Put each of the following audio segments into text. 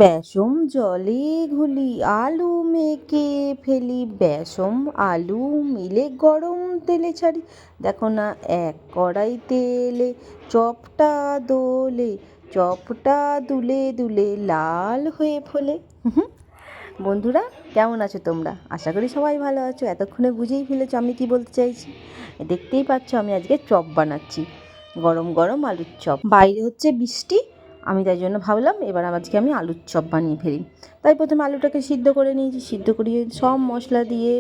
বেসম জলে ঘুলি আলু মেখে ফেলি, বেসম আলু মিলে গরম তেলে ছাড়ি। দেখো না এক কড়াই তেলে চপটা দোলে, চপটা দুলে দুলে লাল হয়ে ফোলে। বন্ধুরা, কেমন আছো তোমরা? আশা করি সবাই ভালো আছো। এতক্ষণে বুঝেই ফেলেছো আমি কি বলতে চাইছি। দেখতেই পাচ্ছ আমি আজকে চপ বানাচ্ছি, গরম গরম আলুর চপ। বাইরে হচ্ছে বৃষ্টি, আমি তাই জন্য ভাবলাম এবার আজকে আমি আলুর চপ বানিয়ে ফেলি। তাই প্রথমে আলুটাকে সিদ্ধ করে নিয়েছি, সিদ্ধ করিয়ে সব মশলা দিয়ে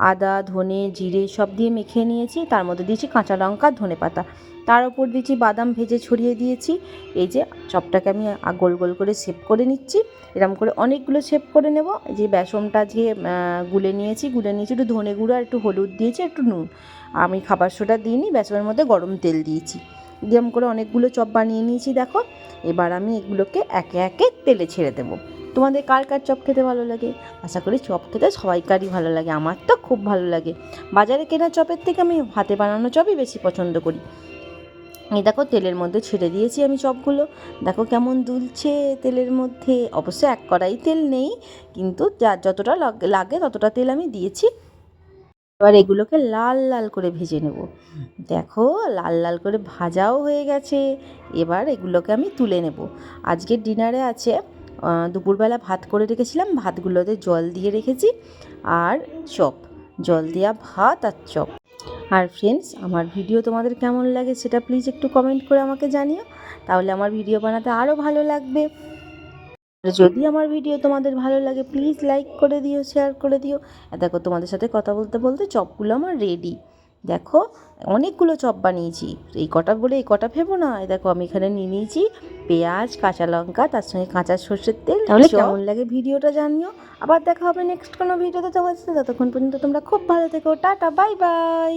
আদা ধনে জিরে সব দিয়ে মেখে নিয়েছি। তার মধ্যে দিয়েছি কাঁচা লঙ্কা ধনে পাতা, তার উপর দিয়েছি বাদাম ভেজে ছড়িয়ে দিয়েছি। এই যে চপটাকে আমি গোল গোল করে শেপ করে নিচ্ছি, এরকম করে অনেকগুলো শেপ করে নেব। যে বেসনটা যে গুলে নিয়েছি একটু ধনে গুঁড়ো আর একটু হলুদ দিয়েছি, একটু নুন, আমি খাবার সোডা দিইনি, বেসনের মধ্যে গরম তেল দিয়েছি। যেরকম করে অনেকগুলো চপ বানিয়ে নিয়েছি দেখো। এবার আমি এগুলোকে একে একে তেলে ছেড়ে দেবো। তোমাদের কার কার চপ খেতে ভালো লাগে? আশা করি চপ খেতে সবাইকারই ভালো লাগে, আমার তো খুব ভালো লাগে। বাজারে কেনা চপের থেকে আমি হাতে বানানো চপই বেশি পছন্দ করি। এই দেখো তেলের মধ্যে ছেড়ে দিয়েছি আমি চপগুলো, দেখো কেমন দুলছে তেলের মধ্যে। অবশ্য এক কড়াই তেল নেই, কিন্তু যার যতটা লাগে ততটা তেল আমি দিয়েছি। এবার এগুলোকে লাল লাল করে ভেজে নেব। দেখো লাল লাল করে ভাজাও হয়ে গেছে। এবার এগুলোকে আমি তুলে নেব। আজকের ডিনারে আছে দুপুরবেলা ভাত করে রেখেছিলাম, ভাতগুলোতে জল দিয়ে রেখেছি, আর চপ, জল দেওয়া ভাত আর চপ। আর ফ্রেন্ডস, আমার ভিডিও তোমাদের কেমন লাগে সেটা প্লিজ একটু কমেন্ট করে আমাকে জানিও, তাহলে আমার ভিডিও বানাতে আরও ভালো লাগবে। যদি আমার ভিডিও তোমাদের ভালো লাগে প্লিজ লাইক করে দিও, শেয়ার করে দিও। দেখো তোমাদের সাথে কথা বলতে বলতে চপগুলো আমার রেডি। দেখো অনেকগুলো চপ বানিয়েছি, এই কটা বলে এই কটা ভেবো না। দেখো আমি এখানে নিয়ে নিয়েছি পেঁয়াজ কাঁচা লঙ্কা, তার সঙ্গে কাঁচা সর্ষের তেল। তাহলে কেমন লাগে ভিডিওটা জানিও। আবার দেখা হবে নেক্সট কোনো ভিডিওতে তোমার সাথে। ততক্ষণ পর্যন্ত তোমরা খুব ভালো থেকো। Tata, bye bye.